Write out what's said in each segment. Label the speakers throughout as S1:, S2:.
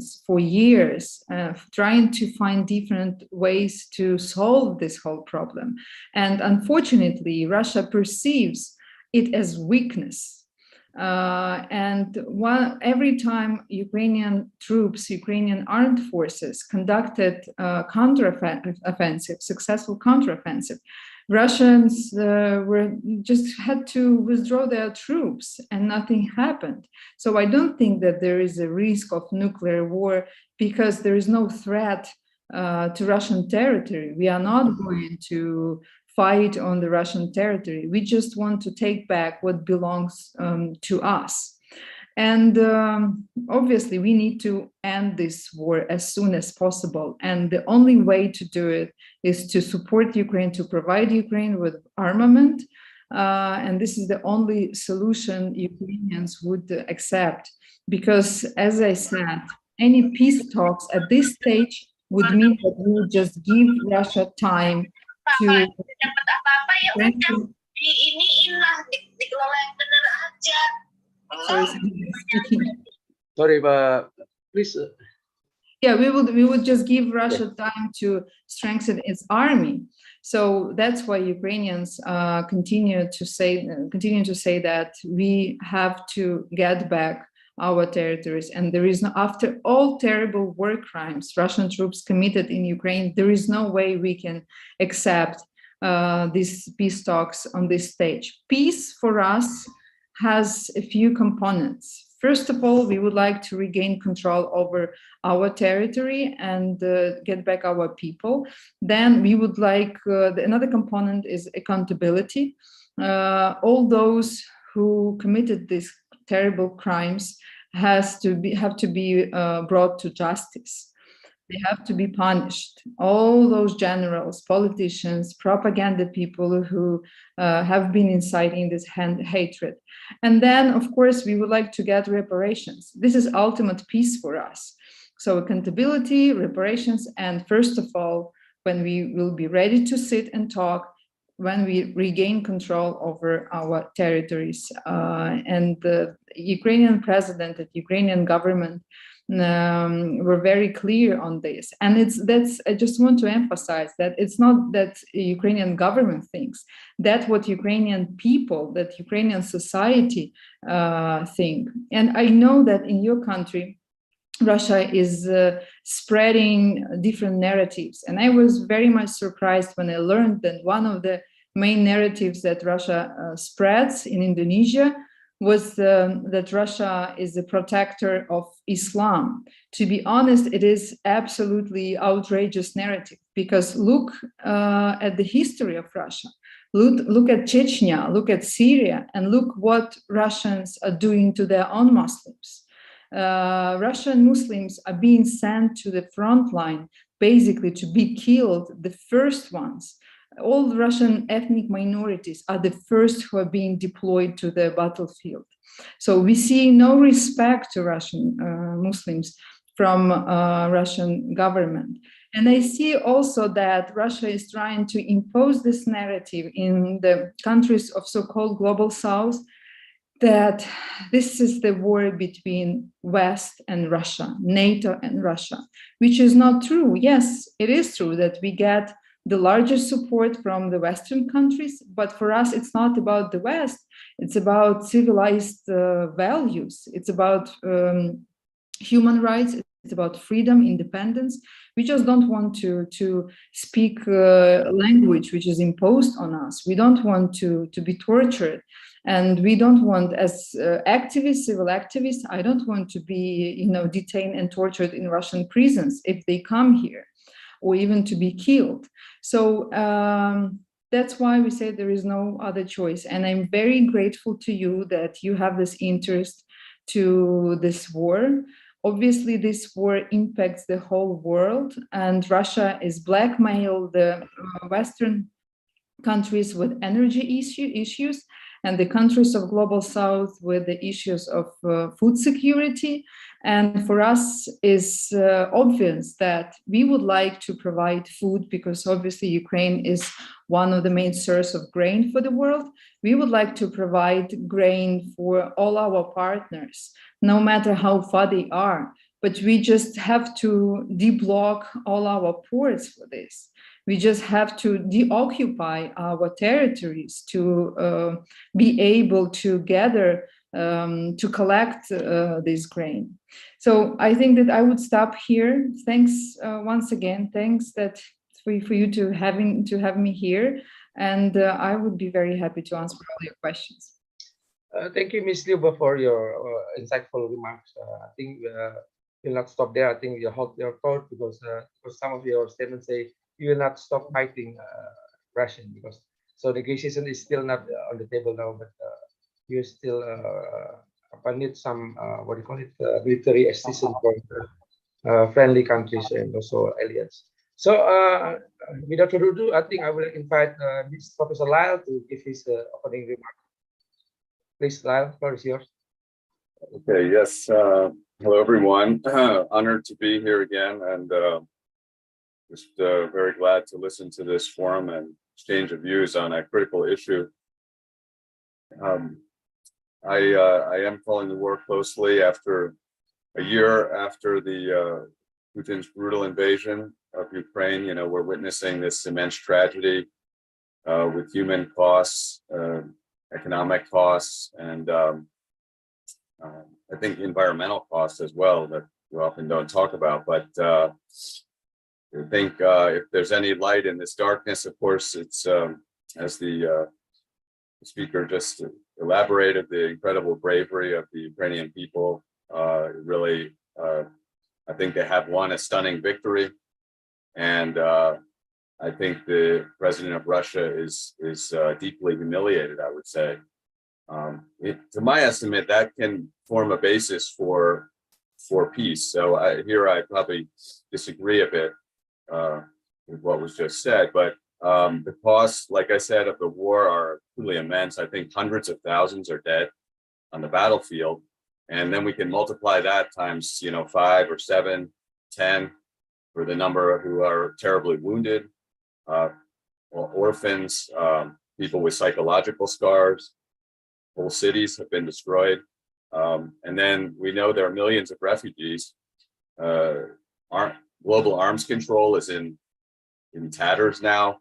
S1: discussions for years, trying to find different ways to solve this whole problem. And unfortunately, Russia perceives it as weakness. Every time Ukrainian troops, Ukrainian armed forces conducted successful counteroffensive, Russians had to withdraw their troops and nothing happened. So I don't think that there is a risk of nuclear war because there is no threat to Russian territory. We are not going to fight on the Russian territory. We just want to take back what belongs to us. And obviously, we need to end this war as soon as possible. And the only way to do it is to support Ukraine, to provide Ukraine with armament. And this is the only solution Ukrainians would accept. Because, as I said, any peace talks at this stage would mean that we would just give Russia time to strengthen.
S2: Sorry, but please.
S1: Yeah, we would just give Russia time to strengthen its army. So that's why Ukrainians continue to say that we have to get back our territories. And there is no, after all terrible war crimes Russian troops committed in Ukraine, there is no way we can accept these peace talks on this stage. Peace for us has a few components. First of all, we would like to regain control over our territory and get back our people. Then we would like, another component is accountability. All those who committed these terrible crimes have to be brought to justice. They have to be punished. All those generals, politicians, propaganda people who have been inciting this hatred. And then, of course, we would like to get reparations. This is ultimate peace for us. So accountability, reparations, and first of all, when we will be ready to sit and talk, when we regain control over our territories. And the Ukrainian president and Ukrainian government were very clear on this. And I just want to emphasize that it's not that Ukrainian government thinks, that's what Ukrainian people, that Ukrainian society think. And I know that in your country, Russia is spreading different narratives. And I was very much surprised when I learned that one of the main narratives that Russia spreads in Indonesia was that Russia is a protector of Islam. To be honest, it is absolutely outrageous narrative, because look at the history of Russia. Look at Chechnya, look at Syria, and look what Russians are doing to their own Muslims. Russian Muslims are being sent to the front line, basically to be killed, the first ones. All Russian ethnic minorities are the first who are being deployed to the battlefield. So we see no respect to Russian Muslims from Russian government. And I see also that Russia is trying to impose this narrative in the countries of so-called global South, that this is the war between West and Russia, NATO and Russia, which is not true. Yes, it is true that we get the largest support from the Western countries, but for us, it's not about the West. It's about civilized values. It's about human rights. It's about freedom, independence. We just don't want to speak language which is imposed on us. We don't want to be tortured. And we don't want, as activists, civil activists, I don't want to be, detained and tortured in Russian prisons if they come here, or even to be killed. So that's why we say there is no other choice. And I'm very grateful to you that you have this interest to this war. Obviously, this war impacts the whole world, and Russia is blackmailed the Western countries with energy issues, and the countries of global South with the issues of food security. And for us, it's obvious that we would like to provide food, because obviously Ukraine is one of the main sources of grain for the world. We would like to provide grain for all our partners, no matter how far they are. but we just have to deblock all our ports for this. We just have to deoccupy our territories to be able to gather, to collect this grain. So I think that I would stop here. Thanks once again. Thanks for you to have me here, and I would be very happy to answer all your questions.
S2: Thank you, Ms. Liubov, for your insightful remarks. I think you'll not stop there. I think you hold your thought because some of your statements say you will not stop fighting Russian because so negotiation is still not on the table now, but you still need some what do you call it military assistance for friendly countries and also allies. So without further ado, I think I will invite Professor Lyle to give his opening remark. Please, Lyle, floor is yours.
S3: Okay, yes. Hello, everyone. Honored to be here again, and just very glad to listen to this forum and exchange of views on a critical issue. I am following the war closely after a year after the Putin's brutal invasion of Ukraine. You know, we're witnessing this immense tragedy with human costs, economic costs, and I think environmental costs as well that we often don't talk about. But I think if there's any light in this darkness, of course, it's as the speaker just elaborated, the incredible bravery of the Ukrainian people. Really, I think they have won a stunning victory, and I think the president of Russia is deeply humiliated, I would say. To my estimate, that can form a basis for peace. So here I probably disagree a bit with what was just said, but the costs, like I said, of the war are truly immense. I think hundreds of thousands are dead on the battlefield, and then we can multiply that times 5 or 7, 10 for the number who are terribly wounded, orphans, people with psychological scars. Whole cities have been destroyed. And then we know there are millions of refugees. Global arms control is in tatters now.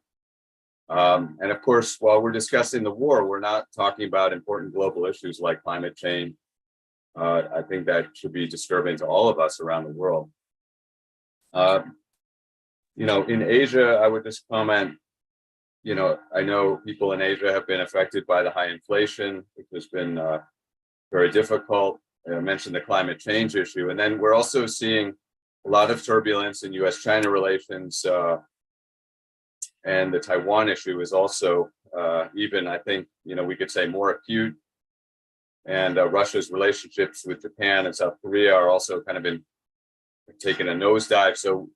S3: And of course, while we're discussing the war, we're not talking about important global issues like climate change. I think that should be disturbing to all of us around the world. In Asia, I would just comment, I know people in Asia have been affected by the high inflation, which has been very difficult. I mentioned the climate change issue. And then we're also seeing a lot of turbulence in US-China relations. And the Taiwan issue is also even, I think, we could say more acute. And Russia's relationships with Japan and South Korea are also kind of been taking a nosedive. So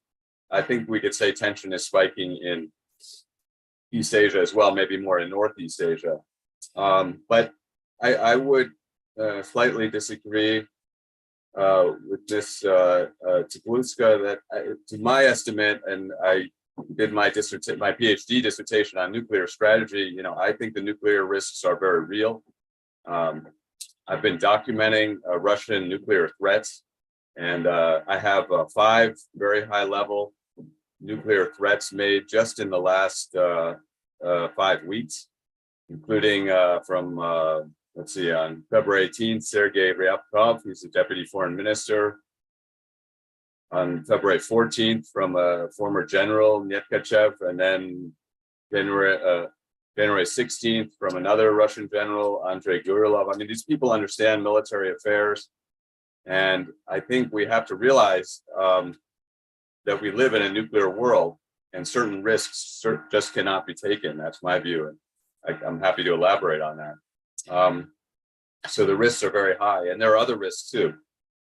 S3: I think we could say tension is spiking in East Asia as well, maybe more in Northeast Asia. But I would slightly disagree with this Tsibulska that, to my estimate, and I did my PhD dissertation on nuclear strategy, I think the nuclear risks are very real. I've been documenting Russian nuclear threats, and I have 5 very high-level nuclear threats made just in the last 5 weeks, including from, let's see, on February 18th, Sergei Ryabkov, who's the deputy foreign minister. On February 14th, from a former general, Netkachev, and then January 16th, from another Russian general, Andrei Gurilov. I mean, these people understand military affairs. And I think we have to realize that we live in a nuclear world, and certain risks just cannot be taken. That's my view, and I'm happy to elaborate on that. So the risks are very high, and there are other risks too.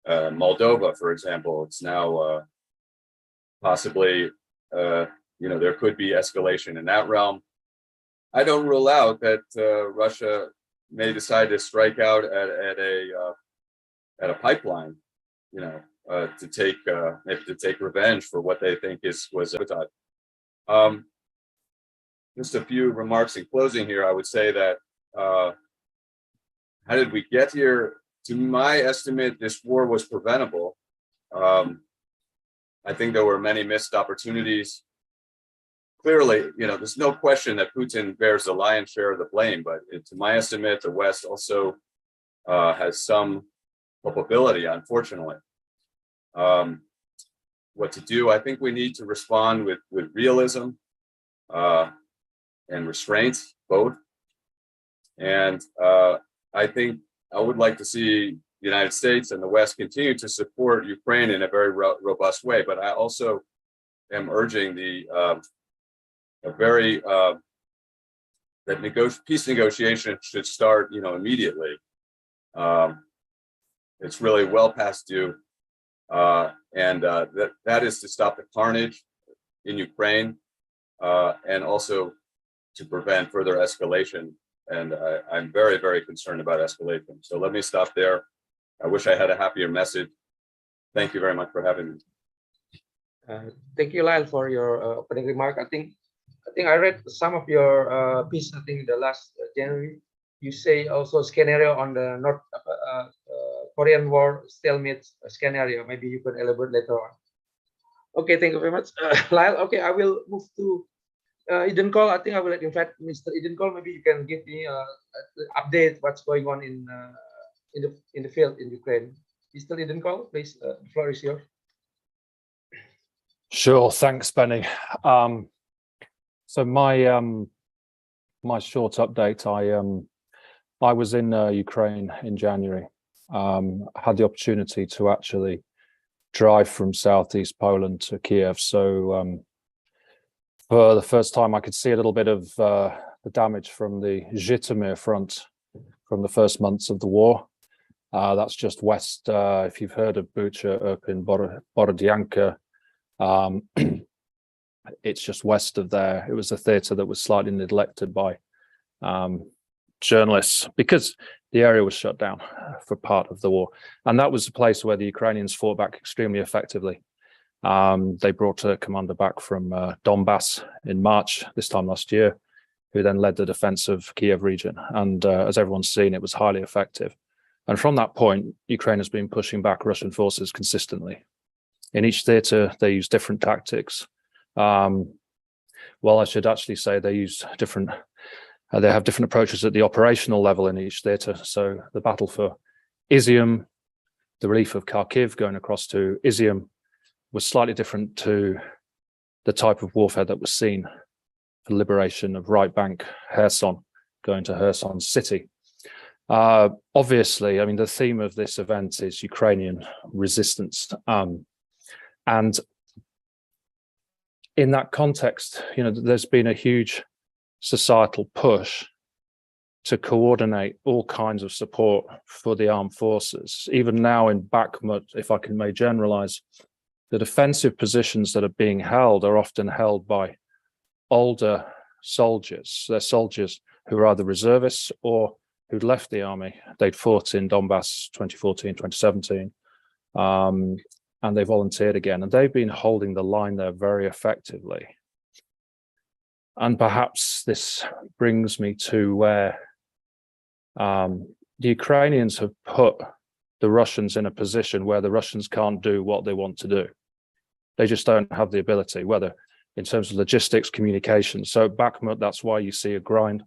S3: Moldova, for example, it's now possibly, there could be escalation in that realm. I don't rule out that Russia may decide to strike out at a pipeline, to take maybe to take revenge for what they think was sabotage. Just a few remarks in closing here. I would say that how did we get here? To my estimate, this war was preventable, I think there were many missed opportunities. Clearly, there's no question that Putin bears the lion's share of the blame, but to my estimate, the West also has some culpability, unfortunately. What to do? I think we need to respond with realism and restraint, both. And I think I would like to see the United States and the West continue to support Ukraine in a very robust way. But I also am urging that peace negotiations should start, immediately. It's really well past due, and that is to stop the carnage in Ukraine, and also to prevent further escalation. And I'm very, very concerned about escalation. So let me stop there. I wish I had a happier message. Thank you very much for having me.
S2: Thank you, Lyle, for your opening remark. I think I read some of your piece. I think the last January, you say also scenario on the North Korean War stalemate scenario. Maybe you could elaborate later on. Okay, thank you very much, Lyle. Okay, I will move to Eden Call. I think I will invite Mr. Eden Call. Maybe you can give me an update what's going on in the field in Ukraine. Mr. Eden Call, please. The floor is yours.
S4: Sure, thanks, Benny. So my short update. I was in Ukraine in January. Had the opportunity to actually drive from southeast Poland to Kiev. So for the first time, I could see a little bit of the damage from the Zhytomyr front from the first months of the war. That's just west. If you've heard of Bucha, up in Borodyanka. It's just west of there. It was a theatre that was slightly neglected by journalists because the area was shut down for part of the war. And that was the place where the Ukrainians fought back extremely effectively. They brought a commander back from Donbass in March, this time last year, who then led the defense of Kiev region. And as everyone's seen, it was highly effective. And from that point, Ukraine has been pushing back Russian forces consistently. In each theatre, they use different tactics. Well, I should actually say they use different. They have different approaches at the operational level in each theatre. So the battle for Izium, the relief of Kharkiv going across to Izium, was slightly different to the type of warfare that was seen for liberation of right bank Kherson, going to Kherson city. Obviously, I mean, the theme of this event is Ukrainian resistance. And in that context, there's been a huge societal push to coordinate all kinds of support for the armed forces. Even now in Bakhmut, if I may generalize, the defensive positions that are being held are often held by older soldiers. They're soldiers who are either reservists or who'd left the army. They'd fought in Donbass 2014, 2017. And they volunteered again, and they've been holding the line there very effectively. And perhaps this brings me to where the Ukrainians have put the Russians in a position where the Russians can't do what they want to do. They just don't have the ability, whether in terms of logistics, communication. So Bakhmut, that's why you see a grind,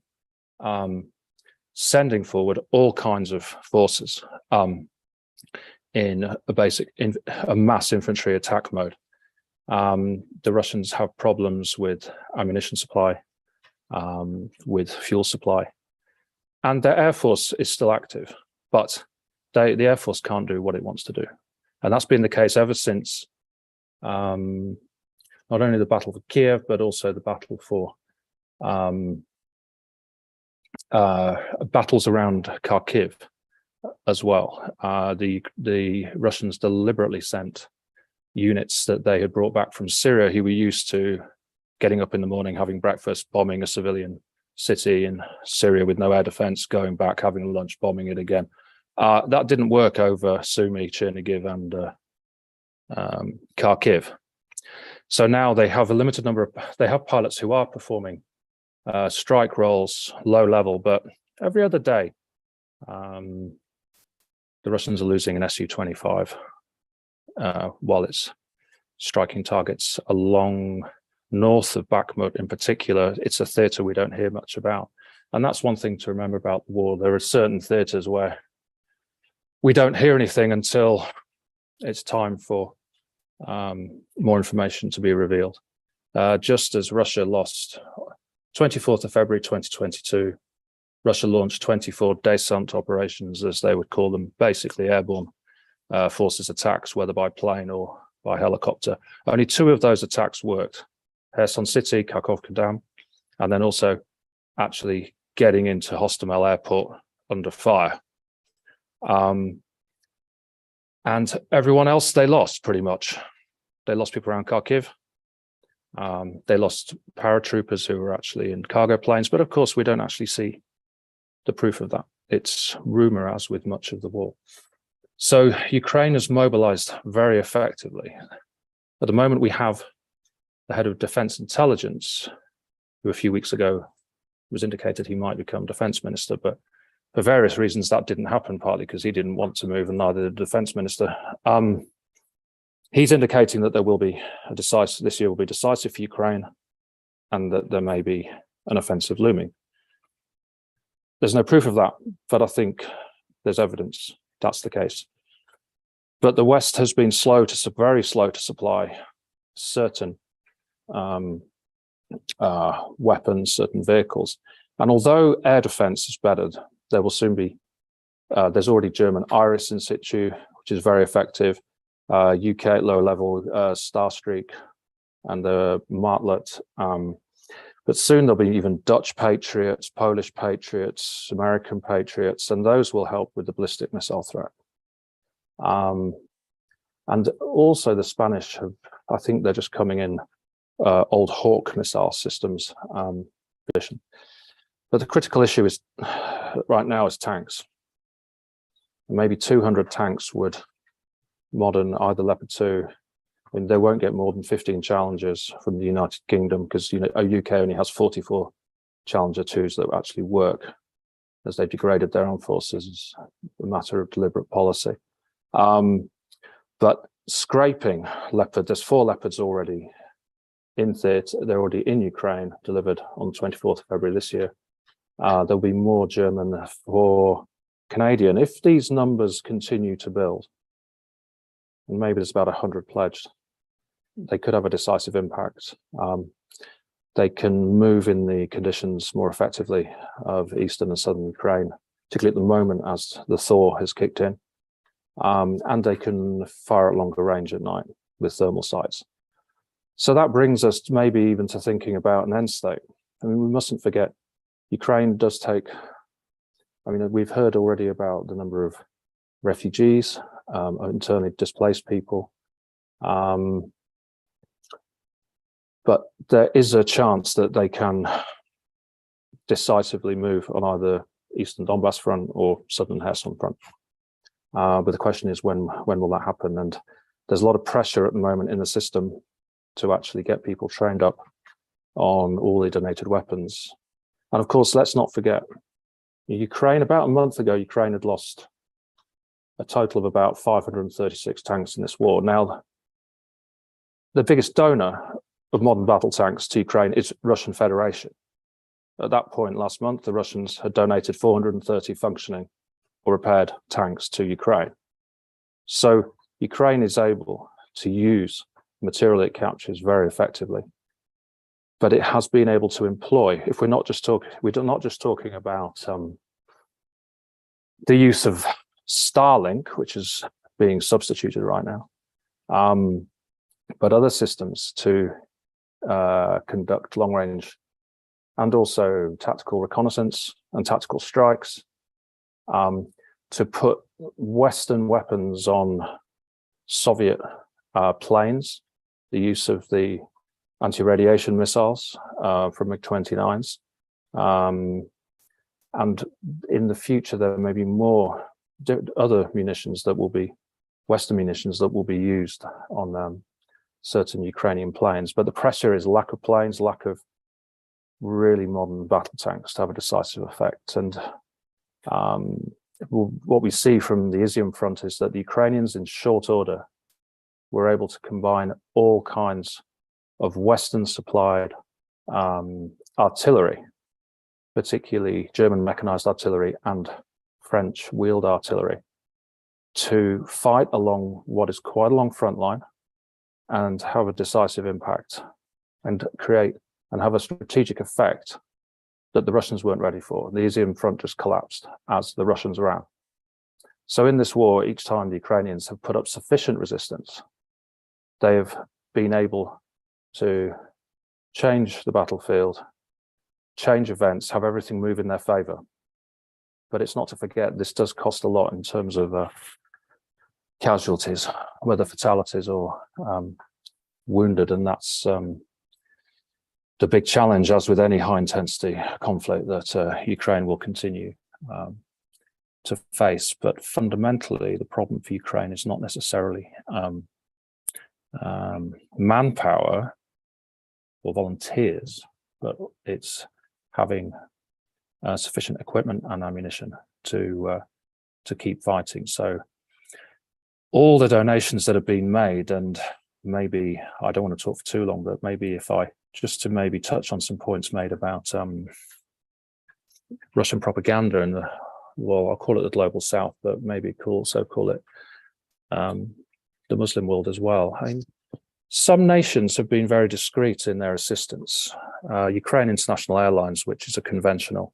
S4: sending forward all kinds of forces. In a mass infantry attack mode. The Russians have problems with ammunition supply, with fuel supply, and their air force is still active, but the air force can't do what it wants to do. And that's been the case ever since not only the battle for Kiev, but also the battle for battles around Kharkiv as well. The Russians deliberately sent units that they had brought back from Syria, who were used to getting up in the morning, having breakfast, bombing a civilian city in Syria with no air defense, going back, having lunch, bombing it again. That didn't work over Sumy, Chernihiv, and Kharkiv. So now they have a limited number of, they have pilots who are performing strike roles, low level, but every other day, the Russians are losing an Su-25 while it's striking targets along north of Bakhmut in particular, it's a theatre we don't hear much about. And that's one thing to remember about the war. There are certain theatres where we don't hear anything until it's time for more information to be revealed. Just as Russia lost 24th of February 2022, Russia launched 24 descent operations, as they would call them, basically airborne forces attacks, whether by plane or by helicopter. Only 2 of those attacks worked: Kherson City, Kakhovka Dam, and then also actually getting into Hostomel Airport under fire. And everyone else they lost, pretty much. They lost people around Kharkiv. They lost paratroopers who were actually in cargo planes, but of course we don't actually see the proof of that. It's rumor, as with much of the war. So Ukraine has mobilized very effectively. At the moment, we have the head of defense intelligence, who a few weeks ago was indicated he might become defense minister, but for various reasons that didn't happen, partly because he didn't want to move and neither did the defense minister. He's indicating that there will be this year will be decisive for Ukraine and that there may be an offensive looming. There's no proof of that, but I think there's evidence that's the case. But the West has been very slow to supply certain weapons, certain vehicles. And although air defense is bettered, there will soon be, there's already German Iris in situ, which is very effective, UK at low level, Starstreak and the Martlet. But soon there'll be even Dutch Patriots, Polish Patriots, American Patriots, and those will help with the ballistic missile threat. And also the Spanish have, I think they're just coming in old Hawk missile systems. But the critical issue is right now is tanks. Maybe 200 tanks would modern either Leopard 2. I mean, they won't get more than 15 Challengers from the United Kingdom because UK only has 44 Challenger 2s that actually work, as they've degraded their armed forces as a matter of deliberate policy. But scraping Leopard, there's 4 Leopards already in theatre. They're already in Ukraine, delivered on 24th of February this year. There'll be more German for Canadian. If these numbers continue to build, and maybe there's about 100 pledged, they could have a decisive impact. They can move in the conditions more effectively of eastern and southern Ukraine, particularly at the moment as the thaw has kicked in. And they can fire at longer range at night with thermal sights. So that brings us maybe even to thinking about an end state. I mean, we mustn't forget, Ukraine does take, I mean, we've heard already about the number of refugees, internally displaced people. But there is a chance that they can decisively move on either Eastern Donbass front or Southern Kherson front. But the question is, when will that happen? And there's a lot of pressure at the moment in the system to actually get people trained up on all the donated weapons. And of course, let's not forget, Ukraine, about a month ago, Ukraine had lost a total of about 536 tanks in this war. Now, the biggest donor of modern battle tanks to Ukraine is Russian Federation. At that point last month, the Russians had donated 430 functioning or repaired tanks to Ukraine. So Ukraine is able to use material it captures very effectively, but it has been able to employ, if we're not just talking about the use of Starlink, which is being substituted right now, but other systems to conduct long range and also tactical reconnaissance and tactical strikes, to put Western weapons on Soviet planes, the use of the anti-radiation missiles from MiG-29s. And in the future, there may be more other munitions that will be Western munitions that will be used on certain Ukrainian planes. But the pressure is lack of planes, lack of really modern battle tanks to have a decisive effect. And what we see from the Izium front is that the Ukrainians in short order were able to combine all kinds of Western supplied artillery, particularly German mechanized artillery and French wheeled artillery, to fight along what is quite a long front line and have a decisive impact and create and have a strategic effect that the Russians weren't ready for. The Izium front just collapsed as the Russians ran. So in this war, each time the Ukrainians have put up sufficient resistance, they have been able to change the battlefield, change events, have everything move in their favor. But it's not to forget, this does cost a lot in terms of casualties, whether fatalities or wounded, and that's the big challenge, as with any high intensity conflict, that Ukraine will continue to face. But fundamentally, the problem for Ukraine is not necessarily manpower or volunteers, but it's having sufficient equipment and ammunition to keep fighting. So all the donations that have been made, and maybe I don't want to talk for too long, but maybe if I just to maybe touch on some points made about Russian propaganda and well, I'll call it the global South, but maybe also call it the Muslim world as well. I mean, some nations have been very discreet in their assistance. Ukraine International Airlines, which is a conventional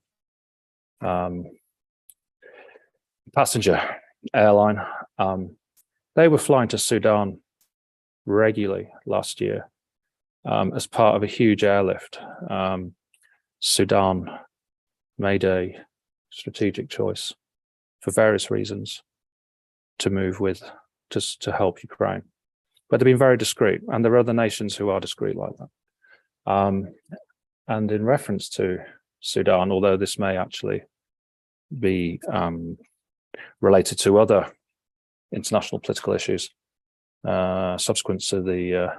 S4: passenger airline, they were flying to Sudan regularly last year as part of a huge airlift. Sudan made a strategic choice for various reasons to move with, to help Ukraine. But they've been very discreet, and there are other nations who are discreet like that. And in reference to Sudan, although this may actually be related to other international political issues, subsequent to the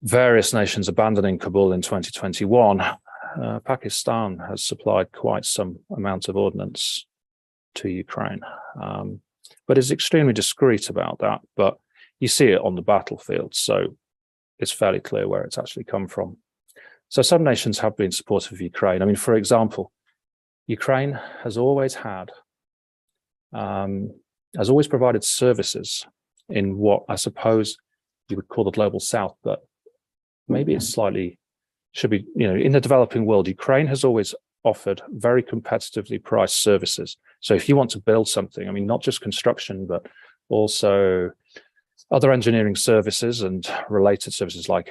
S4: various nations abandoning Kabul in 2021, Pakistan has supplied quite some amount of ordnance to Ukraine, but is extremely discreet about that. But you see it on the battlefield, so it's fairly clear where it's actually come from. So some nations have been supportive of Ukraine. I mean, for example, Ukraine has always had, has always provided services in what I suppose you would call the global South, but maybe it's slightly, should be, you know, in the developing world, Ukraine has always offered very competitively priced services. So if you want to build something, I mean, not just construction, but also other engineering services and related services like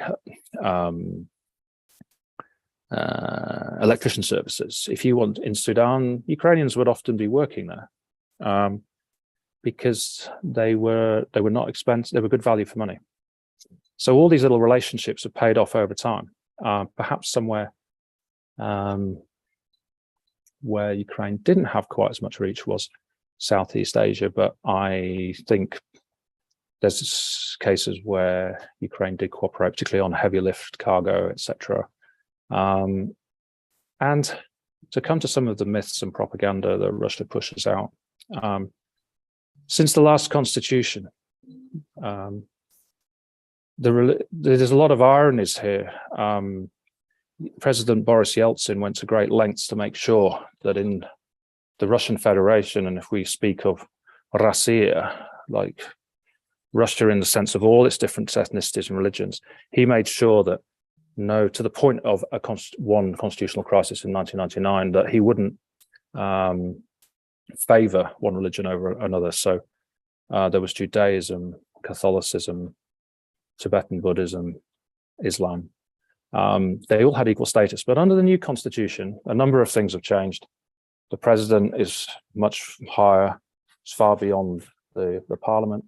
S4: electrician services. If you want in Sudan, Ukrainians would often be working there because they were not expensive, they were good value for money. So all these little relationships have paid off over time. Perhaps somewhere where Ukraine didn't have quite as much reach was Southeast Asia, but I think there's cases where Ukraine did cooperate, particularly on heavy lift cargo, etc. And to come to some of the myths and propaganda that Russia pushes out, since the last constitution, there's a lot of ironies here. President Boris Yeltsin went to great lengths to make sure that in the Russian Federation, and if we speak of Russia, like Russia in the sense of all its different ethnicities and religions, he made sure that to the point of one constitutional crisis in 1999, that he wouldn't favor one religion over another. So there was Judaism, Catholicism, Tibetan Buddhism, Islam. They all had equal status, but under the new constitution, a number of things have changed. The president is much higher, it's far beyond the parliament,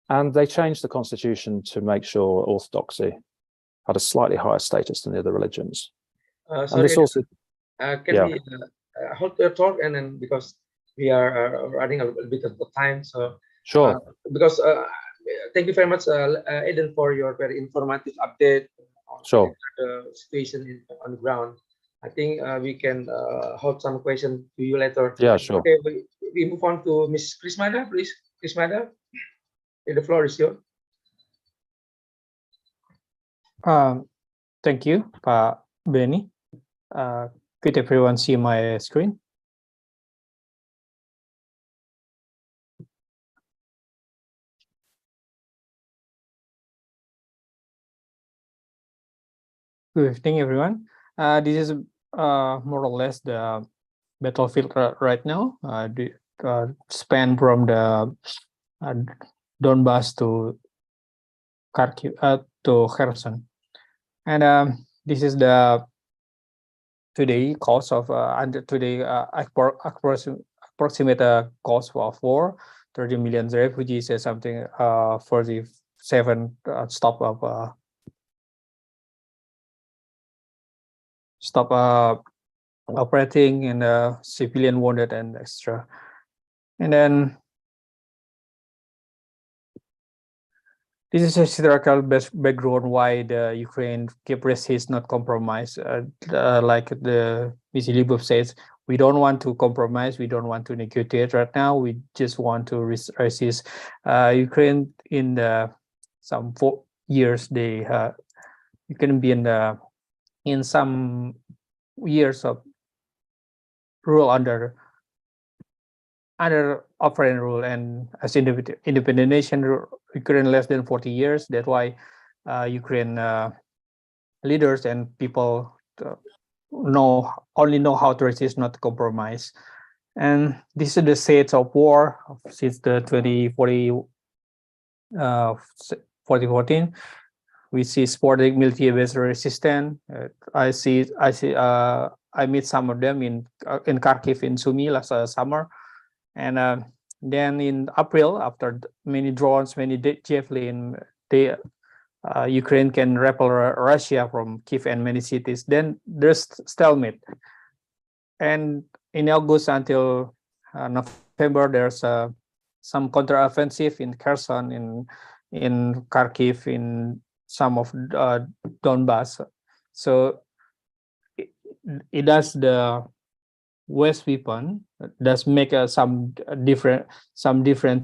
S4: and they changed the constitution to make sure orthodoxy had a slightly higher status than the other religions.
S2: Sorry,
S4: and this also,
S2: can we hold your talk, and then because we are running a little bit of the time, so
S4: sure.
S2: Because thank you very much, Aidan, for your very informative update on
S4: Sure.
S2: the situation on the ground. I think we can hold some questions to you later.
S4: Yeah, sure.
S2: Okay, we move on to Miss Kris Mada, please. Kris Mada, the floor is yours.
S5: Thank you, Pak Benny. Could everyone see my screen? Good evening, everyone. This is more or less the battlefield right now. Span from the uh, Donbass to Kharkiv to Kherson, and this is the today cost of under today approximate cost of war. 30 million refugees is something 47 stop operating and civilian wounded and extra. And then this is a historical background why the Ukraine keep resist not compromise. Like the Mr. Liubov says, we don't want to compromise. We don't want to negotiate right now. We just want to resist. Ukraine in some 4 years they you can be in some years of rule under offering rule, and as independent nation, Ukraine less than 40 years. That's why Ukraine leaders and people only know how to resist, not to compromise. And this is the state of war since the 2014. We see sporting military-based resistance. I meet some of them in Kharkiv in Sumy last summer. And then in April, after many drones, many javelin, Ukraine can repel Russia from Kiev and many cities. Then there's stalemate. And in August until November, there's some counteroffensive in Kherson, in Kharkiv, in some of Donbass. So it does the West weapon does make some different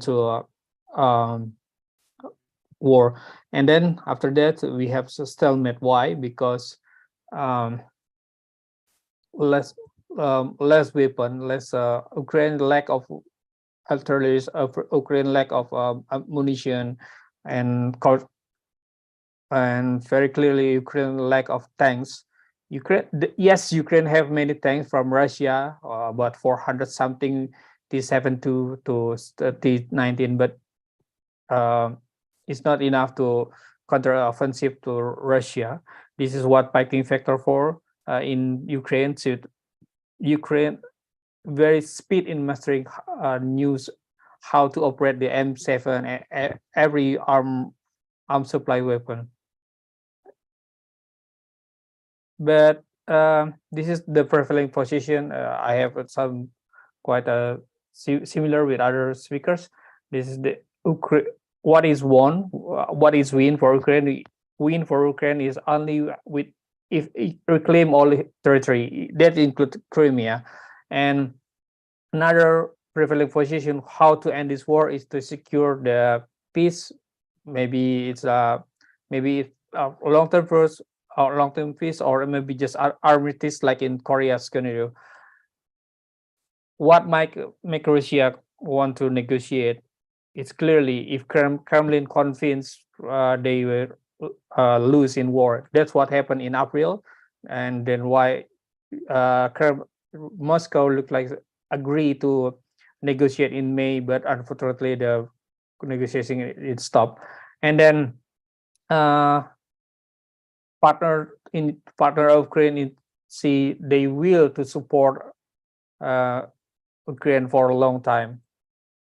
S5: to war. And then after that we have stalemate. Why? Because less weapon, less Ukraine lack of artillery, Ukraine lack of ammunition, and very clearly Ukraine lack of tanks. Ukraine have many tanks from Russia, about 400 something T-72 to T-19, but it's not enough to counter offensive to Russia. This is what fighting factor for in Ukraine. So Ukraine very speed in mastering news how to operate the M7 every arm supply weapon. But this is the prevailing position. I have some quite similar with other speakers. This is the what is won, what is win for Ukraine. Win for Ukraine is only with if it reclaim all territory. That includes Crimea. And another prevailing position how to end this war is to secure the peace. Maybe it's long-term first, or long-term peace, or maybe just armistice like in Korea scenario. What might make Russia want to negotiate? It's clearly if Kremlin convinced they will lose in war. That's what happened in April, and then why Moscow looked like agree to negotiate in May, but unfortunately the negotiation it stopped. And then partner of Ukraine see they will to support Ukraine for a long time.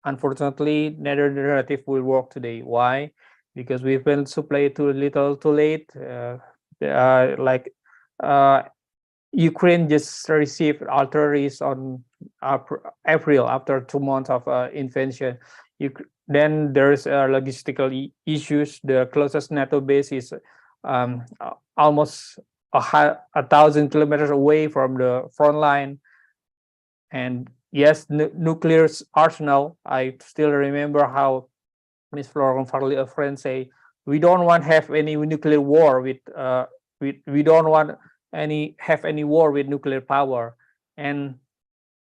S5: Unfortunately, neither narrative will work today. Why? Because we've been supplied too little, too late. Ukraine just received artilleries on April after 2 months of invasion. Then there's logistical issues. The closest NATO base is almost 1,000 kilometers away from the front line. And yes, nuclear arsenal. I still remember how Ms. Florence Farley, a friend, say we don't want to have any nuclear war with we don't want have any war with nuclear power. And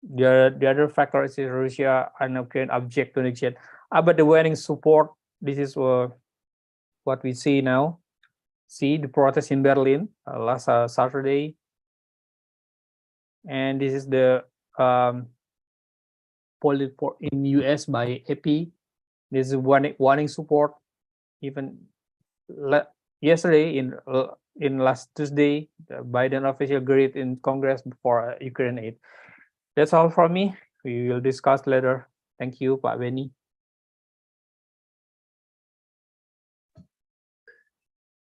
S5: the other factor is Russia and Ukraine object to negotiate. But the winning support, this is what we see now. See the protest in Berlin last Saturday, and this is the poll in US by AP. This is warning support. Even yesterday in last Tuesday, the Biden official agreed in Congress for Ukraine aid. That's all from me. We will discuss later. Thank you, Pak Benny.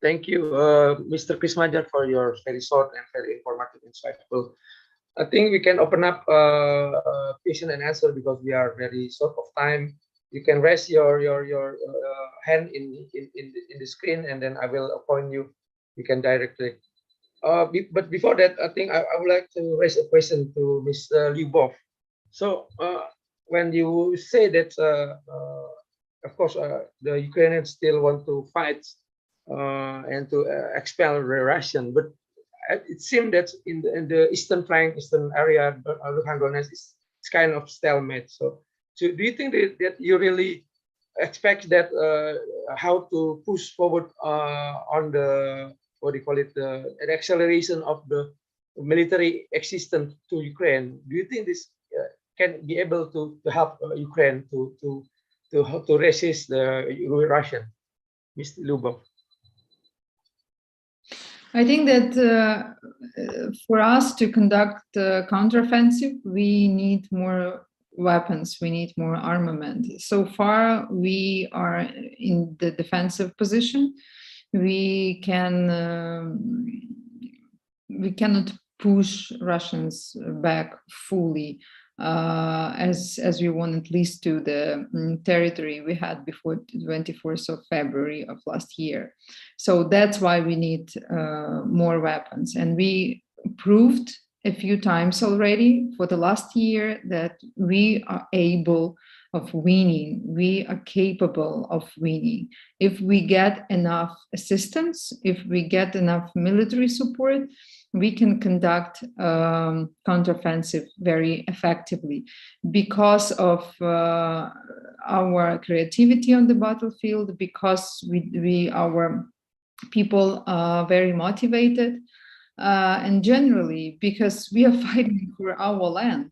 S2: Thank you, Mr. Kris Mada, for your very short and very informative, insightful. I think we can open up question and answer because we are very short of time. You can raise your hand in the screen, and then I will appoint you. You can directly. But before that, I think I would like to raise a question to Mr. Liubov. So when you say that, of course, the Ukrainians still want to fight and to expel the Russian, but it seems that in the eastern flank, eastern area, Luhansk Donetsk is kind of stalemate. So do you think that you really expect that how to push forward on the, what do you call it, the acceleration of the military existence to Ukraine? Do you think this can be able to help Ukraine to resist the Russian? Mr. Liubov.
S1: I think that for us to conduct counteroffensive, we need more weapons, we need more armament. So far, we are in the defensive position. We cannot push Russians back fully as we want, at least to the territory we had before 24th of February of last year. So that's why we need more weapons. And we proved a few times already for the last year that we are able of winning. We are capable of winning. If we get enough assistance, if we get enough military support, we can conduct counteroffensive very effectively because of our creativity on the battlefield, because our people are very motivated, and generally because we are fighting for our land.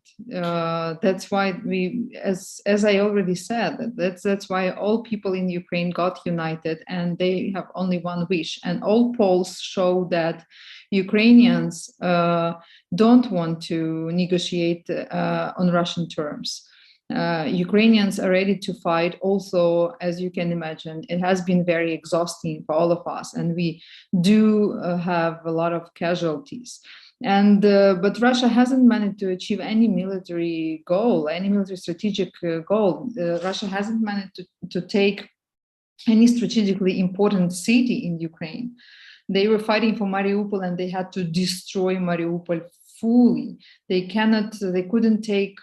S1: That's why we, as I already said, that's why all people in Ukraine got united, and they have only one wish. And all polls show that Ukrainians don't want to negotiate on Russian terms. Ukrainians are ready to fight. Also, as you can imagine, it has been very exhausting for all of us, and we do have a lot of casualties. And but Russia hasn't managed to achieve any military goal, any military strategic goal. Russia hasn't managed to take any strategically important city in Ukraine. They were fighting for Mariupol, and they had to destroy Mariupol fully. They couldn't take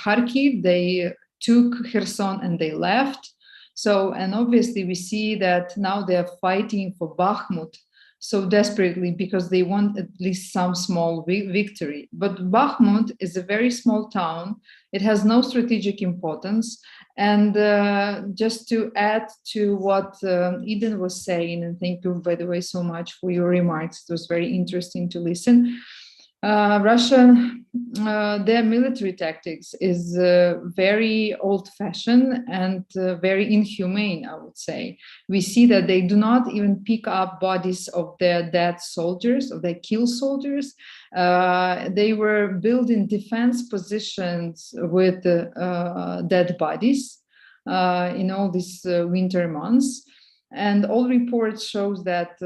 S1: Kharkiv. They took Kherson and they left. So, and obviously we see that now they are fighting for Bakhmut so desperately because they want at least some small victory. But Bakhmut is a very small town. It has no strategic importance. And just to add to what Eden was saying, and thank you, by the way, so much for your remarks. It was very interesting to listen. Russia, their military tactics is very old-fashioned and very inhumane, I would say. We see that they do not even pick up bodies of their dead soldiers, of their killed soldiers. They were building defense positions with dead bodies in all these winter months. And all reports shows that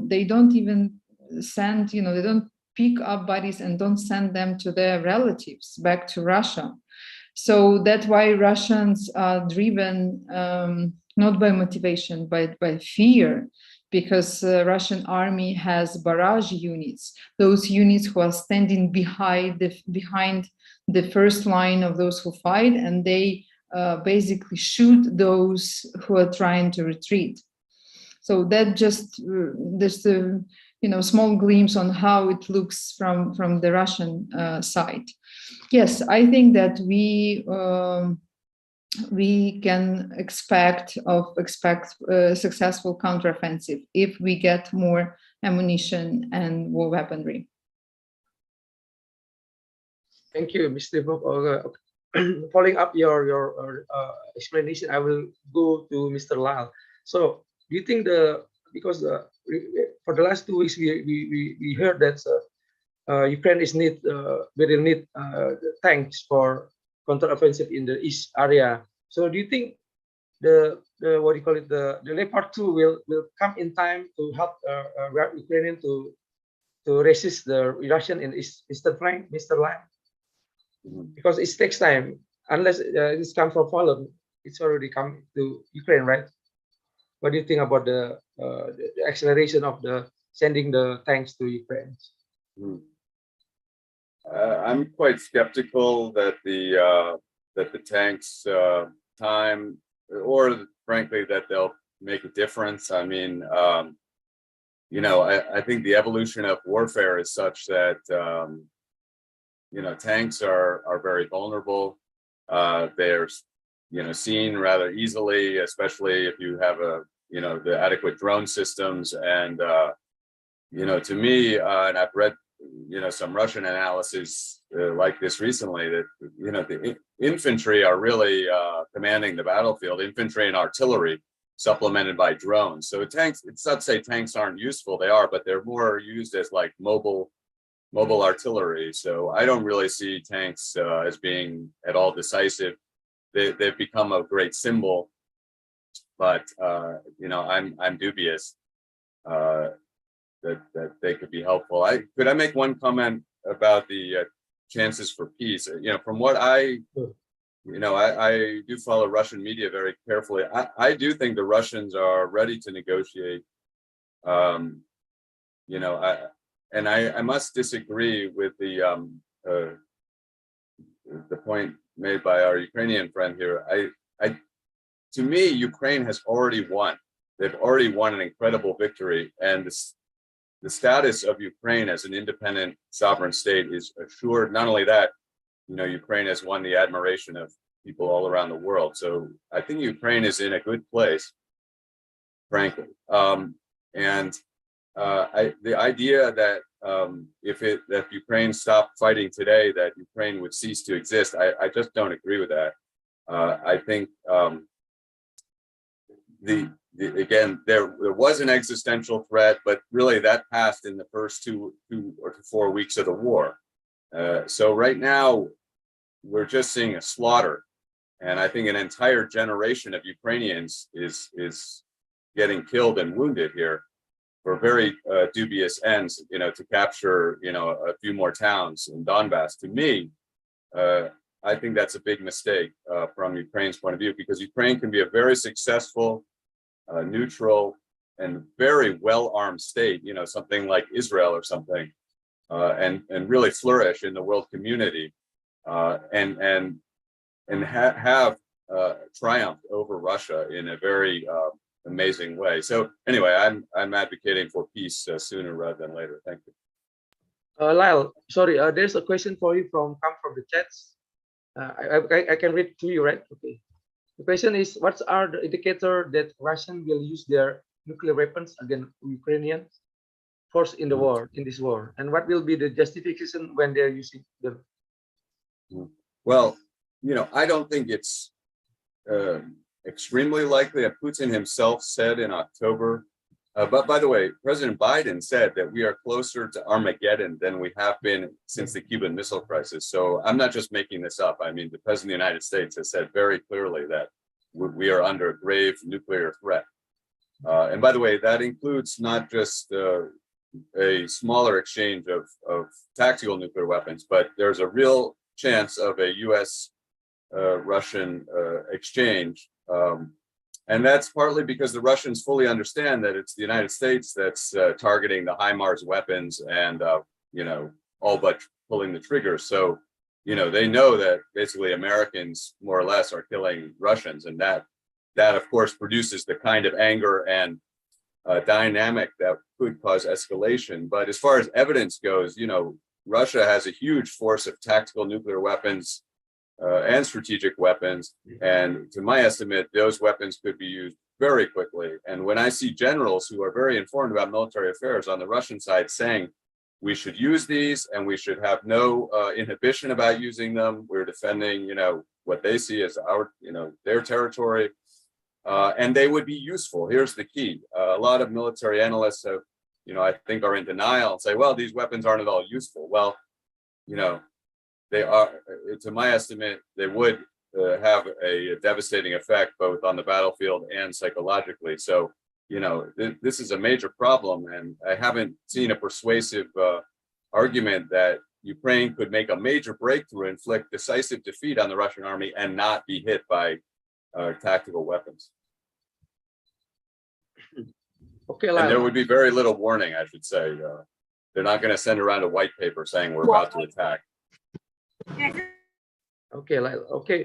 S1: they don't even send, they don't pick up bodies and don't send them to their relatives back to Russia. So that's why Russians are driven not by motivation, but by fear, because Russian army has barrage units, those units who are standing behind the first line of those who fight, and they basically shoot those who are trying to retreat. So that just this small glimpse on how it looks from the Russian side. Yes, I think that we can expect successful counteroffensive if we get more ammunition and war weaponry.
S2: Thank you, Mr. Liubov. Following up your explanation, I will go to Mr. Lyle. So, do you think because for the last 2 weeks we heard that Ukraine is very need tanks for counteroffensive in the east area. So, do you think the what do you call it, the Leopard 2 will come in time to help Ukrainian to resist the Russian in eastern flank, Mr. Lyle? Because it takes time. Unless it's come from Poland, it's already come to Ukraine, right? What do you think about the acceleration of sending the tanks to Ukraine?
S3: I'm quite skeptical that the tanks time, or frankly that they'll make a difference. I mean, I think the evolution of warfare is such that tanks are very vulnerable. They're seen rather easily, especially if you have the adequate drone systems. And to me, and I've read some Russian analysis like this recently, that the infantry are really commanding the battlefield, infantry and artillery supplemented by drones. So tanks, it's not to say tanks aren't useful, they are, but they're more used as like mobile artillery. So I don't really see tanks as being at all decisive. They've become a great symbol, but I'm dubious that they could be helpful. Could I make one comment about the chances for peace? From what I do follow Russian media very carefully. I do think the Russians are ready to negotiate. I must disagree with the point made by our Ukrainian friend here. To me, Ukraine has already won. They've already won an incredible victory, and the status of Ukraine as an independent sovereign state is assured. Not only that, Ukraine has won the admiration of people all around the world. So I think Ukraine is in a good place, frankly. The idea that if Ukraine stopped fighting today, that Ukraine would cease to exist, I just don't agree with that. I think again, there was an existential threat, but really that passed in the first 2 or 4 weeks of the war. So right now, we're just seeing a slaughter, and I think an entire generation of Ukrainians is getting killed and wounded here for very dubious ends. To capture a few more towns in Donbass. To me, I think that's a big mistake from Ukraine's point of view, because Ukraine can be a very successful, neutral, and very well-armed state, something like Israel or something, and really flourish in the world community, and have triumphed over Russia in a very amazing way. So anyway, I'm advocating for peace sooner rather than later. Thank you.
S2: Lyle, sorry, there's a question for you come from the chats. I can read to you, right? Okay. The question is, what are the indicators that Russian will use their nuclear weapons against Ukrainian force in this war, and what will be the justification when they're using them?
S3: Well, I don't think it's extremely likely. Putin himself said in October, but by the way, President Biden said that we are closer to Armageddon than we have been since the Cuban Missile Crisis. So I'm not just making this up. I mean, the President of the United States has said very clearly that we are under a grave nuclear threat. And by the way, that includes not just a smaller exchange of tactical nuclear weapons, but there's a real chance of a US-Russian exchange. And that's partly because the Russians fully understand that it's the United States that's targeting the HIMARS weapons and, all but pulling the trigger. So, they know that basically Americans more or less are killing Russians, and that of course produces the kind of anger and dynamic that could cause escalation. But as far as evidence goes, Russia has a huge force of tactical nuclear weapons and strategic weapons. And to my estimate, those weapons could be used very quickly. And when I see generals who are very informed about military affairs on the Russian side saying, we should use these and we should have no inhibition about using them. We're defending, what they see as their territory. And they would be useful. Here's the key. A lot of military analysts have, I think are in denial and say, well, these weapons aren't at all useful. Well, they are, to my estimate, they would have a devastating effect both on the battlefield and psychologically. So, this is a major problem. And I haven't seen a persuasive argument that Ukraine could make a major breakthrough, inflict decisive defeat on the Russian army and not be hit by tactical weapons.
S2: Okay,
S3: And there
S2: Lyle.
S3: would be very little warning, I should say. They're not going to send around a white paper saying we're about to attack.
S2: Okay, Lyle. Okay.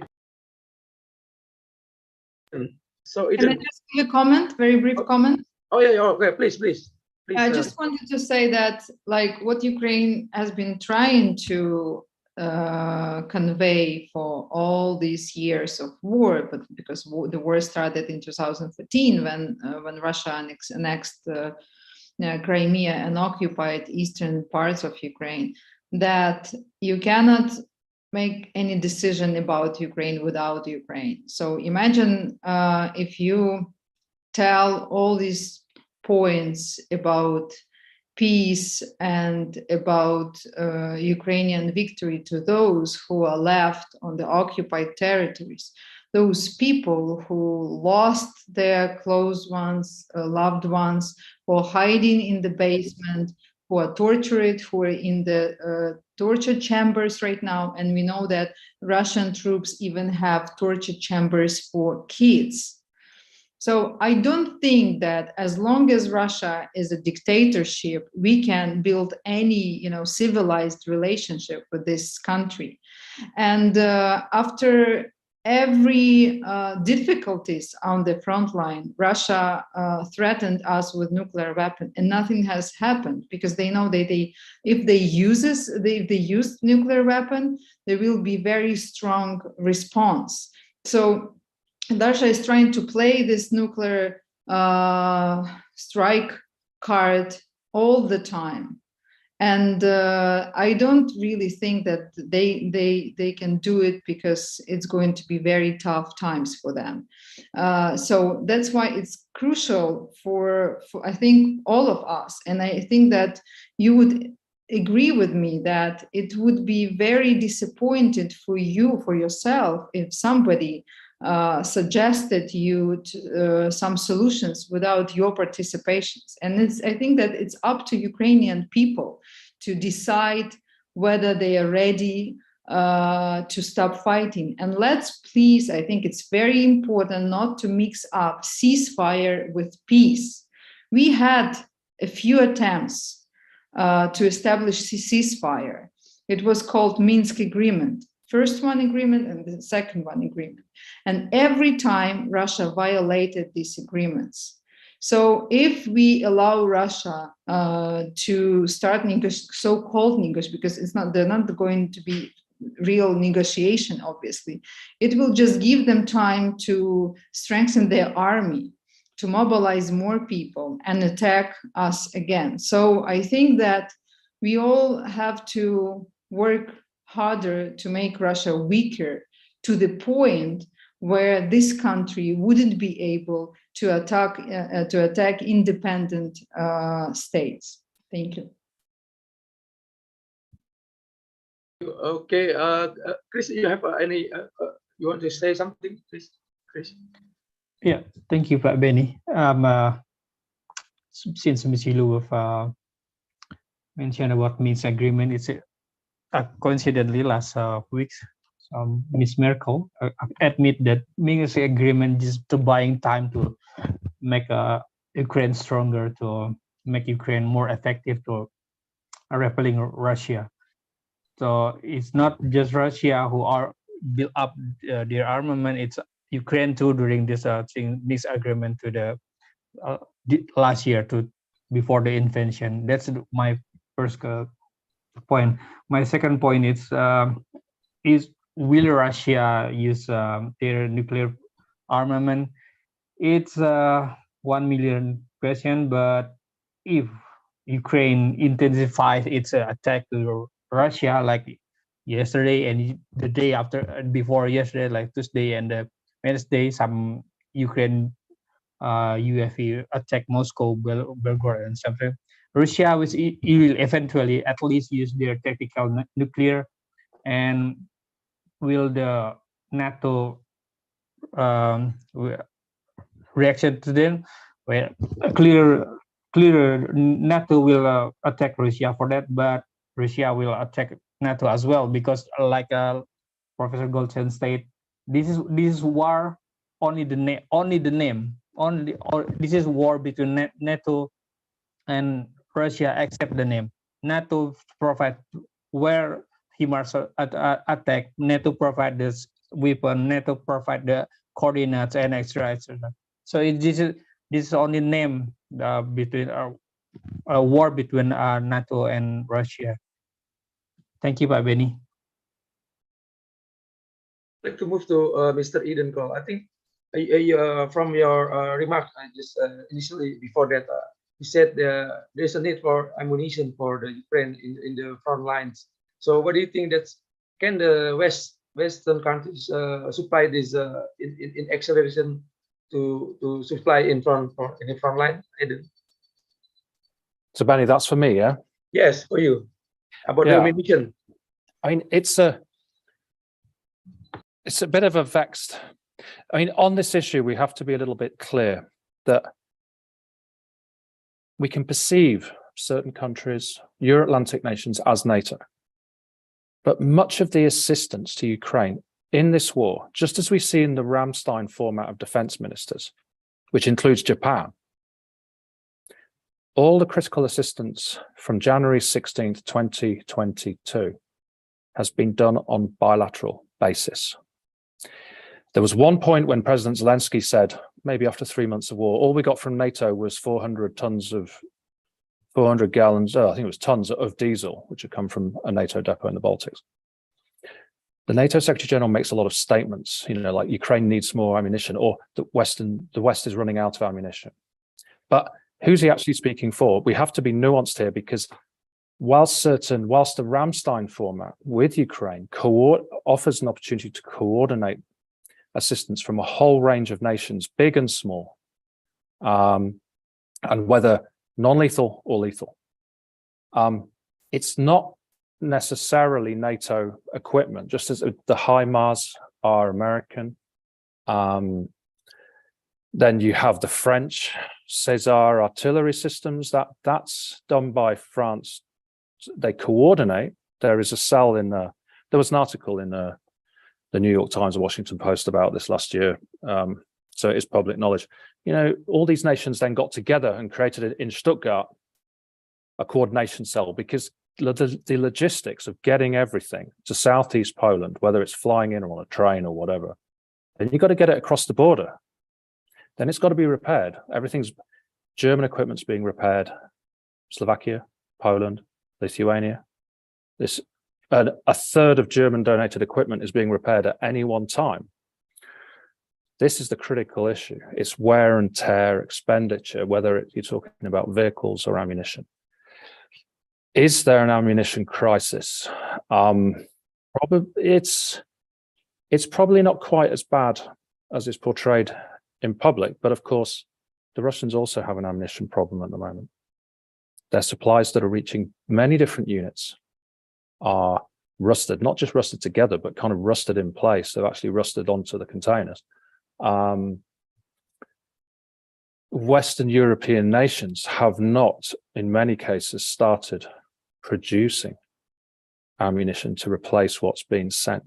S2: So it.
S1: Can I just give a comment, very brief comment?
S2: Oh yeah. Okay, please.
S1: I just wanted to say that, like, what Ukraine has been trying to convey for all these years of war, but because the war started in 2014 when Russia annexed Crimea and occupied eastern parts of Ukraine, that you cannot make any decision about Ukraine without Ukraine. So imagine if you tell all these points about peace and about Ukrainian victory to those who are left on the occupied territories, those people who lost their close ones, loved ones, who are hiding in the basement, who are tortured, who are in the torture chambers right now. And we know that Russian troops even have torture chambers for kids. So I don't think that as long as Russia is a dictatorship, we can build any, civilized relationship with this country. And after every difficulties on the front line, Russia threatened us with nuclear weapon, and nothing has happened because they know that if they use nuclear weapon, there will be very strong response. So Russia is trying to play this nuclear strike card all the time. And I don't really think that they can do it because it's going to be very tough times for them. So that's why it's crucial for I think all of us. And I think that you would agree with me that it would be very disappointed for you, for yourself, if somebody suggested you some solutions without your participations. And I think that it's up to Ukrainian people to decide whether they are ready to stop fighting. And let's please, I think it's very important not to mix up ceasefire with peace. We had a few attempts to establish ceasefire. It was called Minsk Agreement. First one agreement and the second one agreement. And every time Russia violated these agreements. So if we allow Russia to start so-called negotiation, because they're not going to be real negotiation, obviously, it will just give them time to strengthen their army, to mobilize more people and attack us again. So I think that we all have to work harder to make Russia weaker to the point where this country wouldn't be able to attack independent states. Thank you.
S2: Okay, Kris, you have any? You want to say something, please, Kris?
S5: Yeah, thank you, Pak Benny. Since Mr. Liubov mentioned about Minsk agreement, it's coincidentally last week, Ms. Merkel admit that Minsk agreement is to buying time to make Ukraine stronger, to make Ukraine more effective to repelling Russia. So it's not just Russia who are build up their armament; it's Ukraine too during this Minsk agreement to last year before the invasion. That's my first point. My second point is will Russia use their nuclear armament? It's a 1 million question, but if Ukraine intensifies its attack to Russia like yesterday and the day after before yesterday, like Tuesday and Wednesday, some Ukraine UAV attack Moscow, Belgorod, and something. Russia will eventually at least use their tactical nuclear, and will the NATO reaction to them? Well, clear NATO will attack Russia for that, but Russia will attack NATO as well, because like Professor Goldstein stated, this is war only the name. This is war between NATO and Russia, except the name. NATO provide where he must attack. NATO provide this weapon. NATO provide the coordinates and extra. So this is only name between a war between NATO and Russia. Thank you, Pak Benny.
S2: I'd like to move to Mr. Eden Cole. I think from your remarks, I just initially before that, you said there's a need for ammunition for the Ukraine in the front lines. So what do you think can the Western countries supply this in acceleration to supply in the front line? Eden?
S4: So Benny, that's for me, yeah?
S2: Yes, for you. About the ammunition.
S4: I mean, it's a bit of a vexed. I mean, on this issue, we have to be a little bit clear that we can perceive certain countries, Euro-Atlantic nations, as NATO. But much of the assistance to Ukraine in this war, just as we see in the Ramstein format of defense ministers, which includes Japan, all the critical assistance from January 16th, 2022 has been done on bilateral basis. There was one point when President Zelensky said, maybe after 3 months of war, all we got from NATO was 400 gallons, I think it was tons of diesel, which had come from a NATO depot in the Baltics. The NATO Secretary General makes a lot of statements, like Ukraine needs more ammunition, or the West is running out of ammunition. But who's he actually speaking for? We have to be nuanced here, because whilst the Ramstein format with Ukraine offers an opportunity to coordinate assistance from a whole range of nations, big and small, and whether non-lethal or lethal, it's not necessarily NATO equipment, just as the HIMARS are American. Then you have the French César artillery systems, that's done by France. They coordinate. There is a cell there was an article in the New York Times or Washington Post about this last year. So it is public knowledge. All these nations then got together and created in Stuttgart a coordination cell, because the logistics of getting everything to Southeast Poland, whether it's flying in or on a train or whatever, then you've got to get it across the border. Then it's got to be repaired. German equipment's being repaired. Slovakia, Poland, Lithuania. A third of German donated equipment is being repaired at any one time. This is the critical issue. It's wear and tear, expenditure, whether you're talking about vehicles or ammunition. Is there an ammunition crisis? It's probably not quite as bad as it's portrayed in public, but of course, the Russians also have an ammunition problem at the moment. Their supplies that are reaching many different units are rusted, not just rusted together, but kind of rusted in place. They've actually rusted onto the containers. Western European nations have not, in many cases, started producing ammunition to replace what's being sent.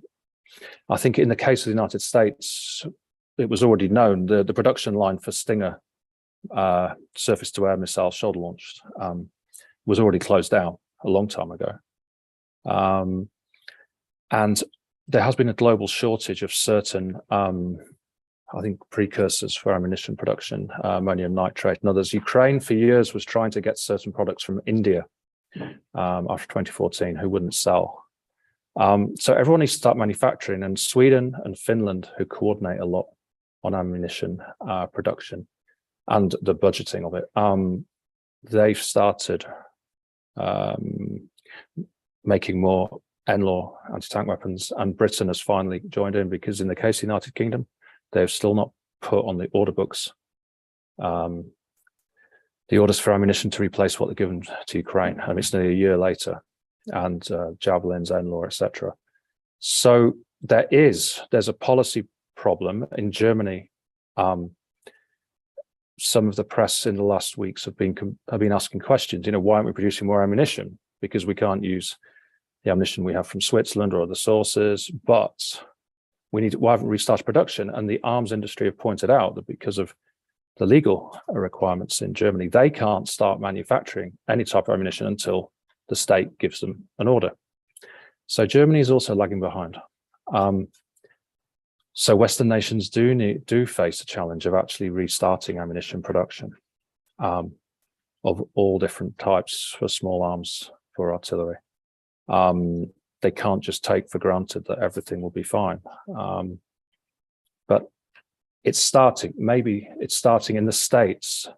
S4: I think in the case of the United States, it was already known, the production line for Stinger surface-to-air missiles, shoulder launched, was already closed down a long time ago. And there has been a global shortage of certain I think, precursors for ammunition production, ammonium nitrate and others. Ukraine for years was trying to get certain products from India after 2014 who wouldn't sell. So everyone needs to start manufacturing, and Sweden and Finland, who coordinate a lot on ammunition production and the budgeting of it, they've started making more NLAW anti-tank weapons, and Britain has finally joined in, because in the case of the United Kingdom, they've still not put on the order books the orders for ammunition to replace what they're given to Ukraine. I mean, it's nearly a year later, and javelins, NLAW, etc. So there's a policy problem in Germany. Some of the press in the last weeks have been asking questions. Why aren't we producing more ammunition? Because we can't use the ammunition we have from Switzerland or other sources, but why haven't we restarted production? And the arms industry have pointed out that because of the legal requirements in Germany, they can't start manufacturing any type of ammunition until the state gives them an order. So Germany is also lagging behind. So Western nations do face a challenge of actually restarting ammunition production of all different types for small arms, for artillery. They can't just take for granted that everything will be fine. But it's starting. Maybe it's starting in the States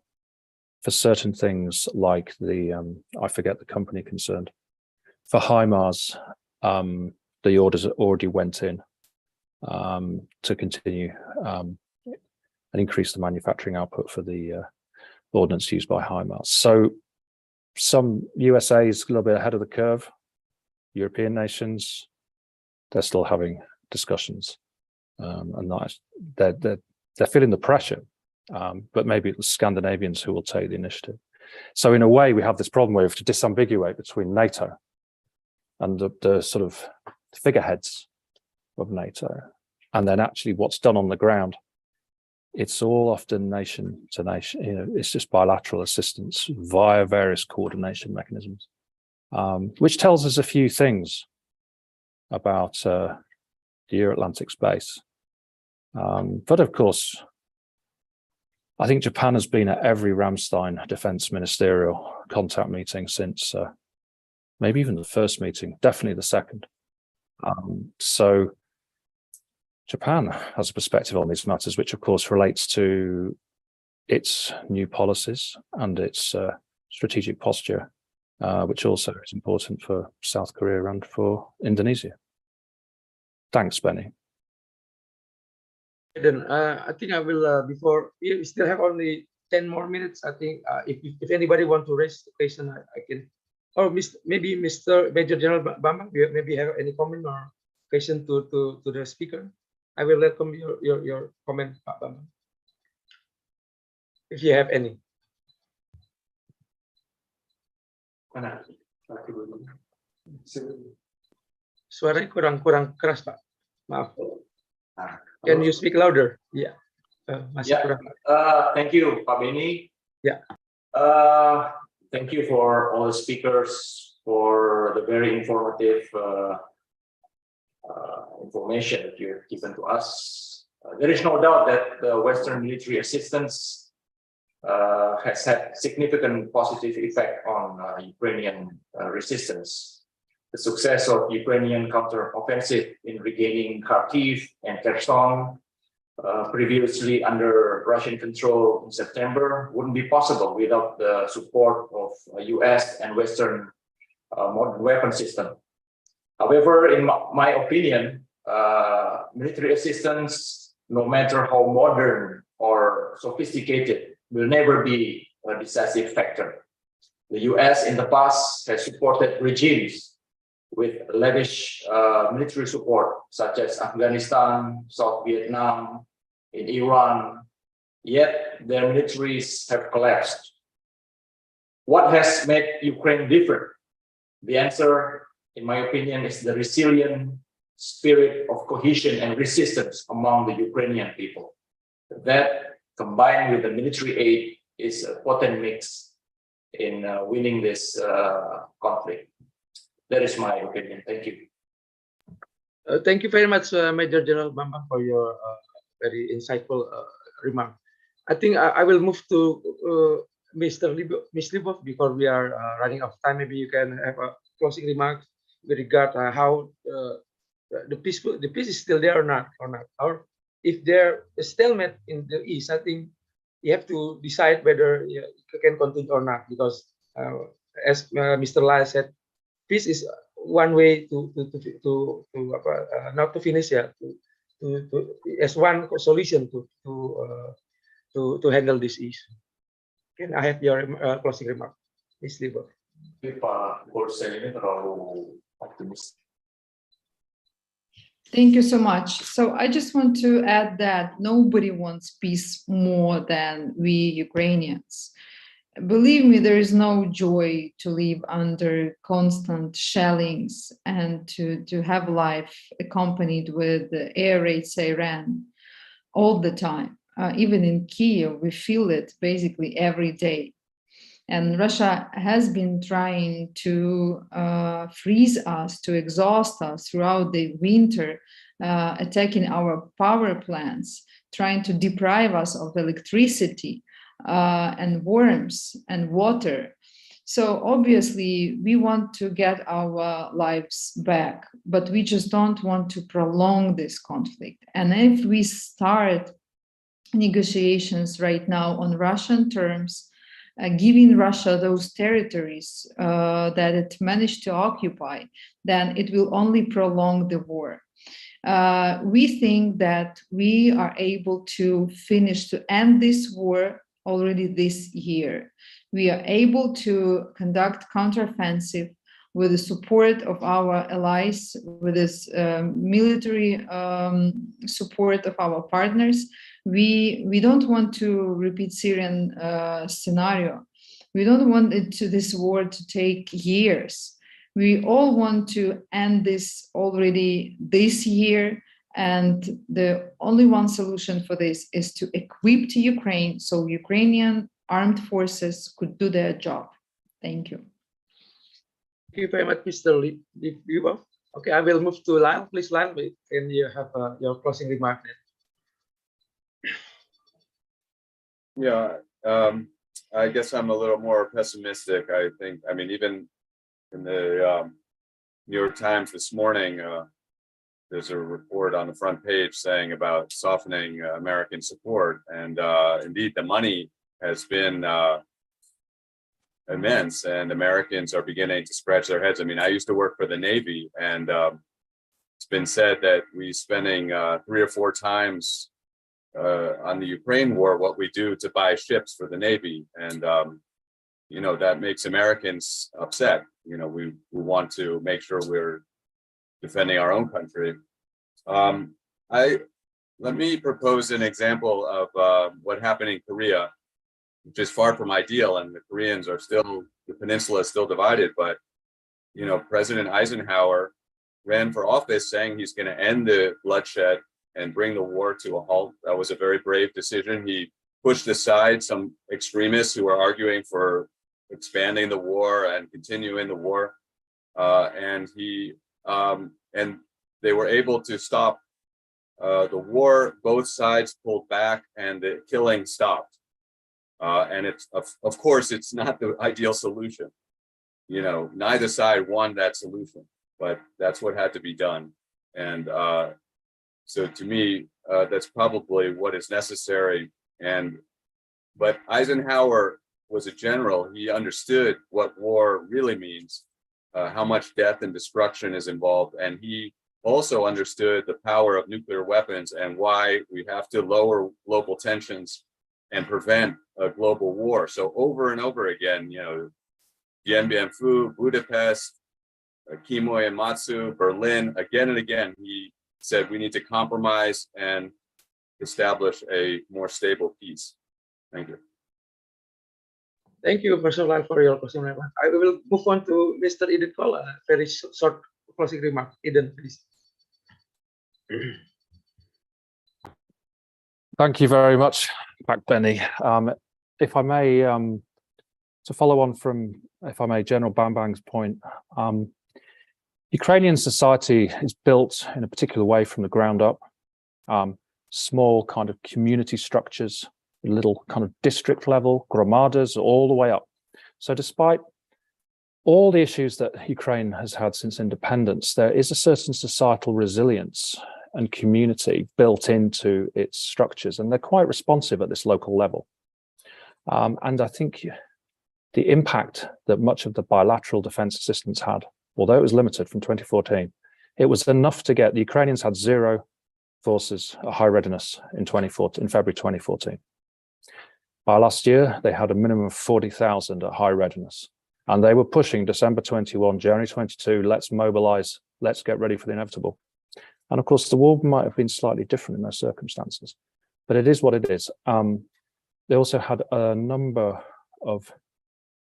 S4: for certain things like the, I forget the company concerned. For HIMARS, the orders already went in to continue and increase the manufacturing output for the ordnance used by HIMARS. So some USA is a little bit ahead of the curve. European nations, they're still having discussions, and they're feeling the pressure. But maybe it's the Scandinavians who will take the initiative. So in a way, we have this problem where we have to disambiguate between NATO and the sort of figureheads of NATO, and then actually what's done on the ground. It's all often nation to nation. It's just bilateral assistance via various coordination mechanisms, which tells us a few things about the Euro-Atlantic space. But of course, I think Japan has been at every Ramstein defense ministerial contact meeting since maybe even the first meeting, definitely the second. So Japan has a perspective on these matters, which of course relates to its new policies and its strategic posture, which also is important for South Korea and for Indonesia. Thanks, Benny.
S2: Then I think I will, before we still have only 10 more minutes. I think if anybody want to raise the question, I can, or maybe Mr. Major General Bambang, you maybe have any comment or question to the speaker. I will welcome your comment, Pak Bambang, if you have any. Suaranya kurang keras, Pak. Maaf. Can you speak louder? Yeah.
S6: Thank you, Pak Benny.
S2: Yeah.
S6: Thank you for all the speakers for the very informative information that you've given to us. There is no doubt that the Western military assistance has had significant positive effect on Ukrainian resistance. The success of Ukrainian counteroffensive in regaining Kharkiv and Kherson, previously under Russian control in September, wouldn't be possible without the support of US and Western modern weapon system. However, in my opinion, military assistance, no matter how modern or sophisticated, will never be a decisive factor. The US in the past has supported regimes with lavish military support, such as Afghanistan, South Vietnam, in Iran, yet their militaries have collapsed. What has made Ukraine different? The answer, in my opinion, is the resilient spirit of cohesion and resistance among the Ukrainian people. That, combined with the military aid, is a potent mix in winning this conflict. That is my opinion. Thank you.
S2: Thank you very much, Major General Bambang, for your very insightful remark. I think I will move to Mr. Liubov before we are running out of time. Maybe you can have a closing remarks with regard how the peace is still there or not, or if there is stalemate in the east. I think you have to decide whether you can continue or not, because as Mr. Lyle said, peace is one way to not to finish, as one solution to handle this issue. Can I have your closing remark, Ms. Liubov?
S6: Pak Goldstein ini terlalu optimis.
S1: Thank you so much. So I just want to add that nobody wants peace more than we Ukrainians. Believe me, there is no joy to live under constant shellings and to have life accompanied with the air raid siren all the time. Even in Kyiv, we feel it basically every day. And Russia has been trying to freeze us, to exhaust us throughout the winter, attacking our power plants, trying to deprive us of electricity and warmth and water. So obviously we want to get our lives back, but we just don't want to prolong this conflict. And if we start negotiations right now on Russian terms, giving Russia those territories that it managed to occupy, then it will only prolong the war. We think that we are able to end this war already this year. We are able to conduct counteroffensive with the support of our allies, with this military support of our partners. We don't want to repeat Syrian scenario. We don't want this war to take years. We all want to end this already this year, and the only one solution for this is to equip Ukraine so Ukrainian armed forces could do their job. Thank you.
S2: Thank you very much, Mr. Liubov. Okay, I will move to Lyle. Please, Lyle, can you have your closing remark then?
S3: Yeah, I guess I'm a little more pessimistic. I think, I mean, even in the New York Times this morning, there's a report on the front page saying about softening American support. And indeed, the money has been immense, and Americans are beginning to scratch their heads. I mean, I used to work for the Navy, and it's been said that we're spending 3 or 4 times on the Ukraine war what we do to buy ships for the Navy. And, you know, that makes Americans upset. You know, we want to make sure we're defending our own country. Let me propose an example of what happened in Korea, which is far from ideal, and the Koreans are still, the peninsula is still divided. But, you know, President Eisenhower ran for office saying he's going to end the bloodshed and bring the war to a halt. That was a very brave decision. He pushed aside some extremists who were arguing for expanding the war and continuing the war, and they were able to stop the war. Both sides pulled back, and the killing stopped. And it's of course it's not the ideal solution. You know, neither side won that solution, but that's what had to be done. And so to me, that's probably what is necessary. But Eisenhower was a general. He understood what war really means, how much death and destruction is involved. And he also understood the power of nuclear weapons and why we have to lower global tensions and prevent a global war. So over and over again, you know, Dien Bien Phu, Budapest, Kimoy and Matsu, Berlin, again and again, he said we need to compromise and establish a more stable peace. Thank you.
S2: Thank you, Professor Lyle, for your closing remark. I will move on to Mr. Eden Cole, a very short closing remark. Eden, please.
S4: Thank you very much, Pak Benny. If I may, to follow on from, if I may, General Bambang's point, Ukrainian society is built in a particular way from the ground up. small kind of community structures, little kind of district level, gromadas, all the way up. So despite all the issues that Ukraine has had since independence, there is a certain societal resilience and community built into its structures, and they're quite responsive at this local level. And I think the impact that much of the bilateral defense assistance had, although it was limited from 2014, it was enough to get the Ukrainians had 0 forces at high readiness in February 2014. By last year, they had a minimum of 40,000 at high readiness. And they were pushing December 21, January 22, let's mobilize, let's get ready for the inevitable. And of course, the war might have been slightly different in those circumstances, but it is what it is. They also had a number of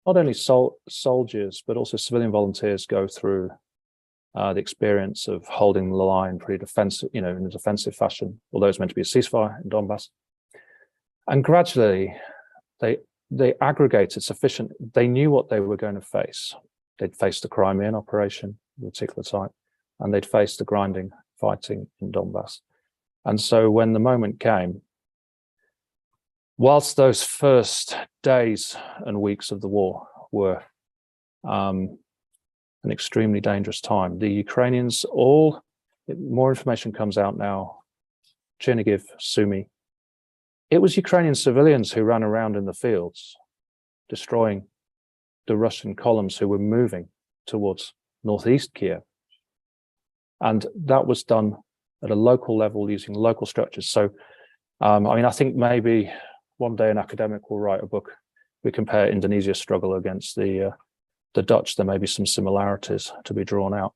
S4: not only soldiers, but also civilian volunteers go through the experience of holding the line pretty defensive, in a defensive fashion, although it's meant to be a ceasefire in Donbass. And gradually, they aggregated sufficient, they knew what they were going to face. They'd faced the Crimean operation, at a particular time, and they'd faced the grinding fighting in Donbass. And so when the moment came, whilst those first days and weeks of the war were an extremely dangerous time, the Ukrainians more information comes out now, Chernihiv, Sumy, it was Ukrainian civilians who ran around in the fields, destroying the Russian columns who were moving towards northeast Kiev. And that was done at a local level using local structures. So, I think maybe one day an academic will write a book. We compare Indonesia's struggle against the Dutch. There may be some similarities to be drawn out.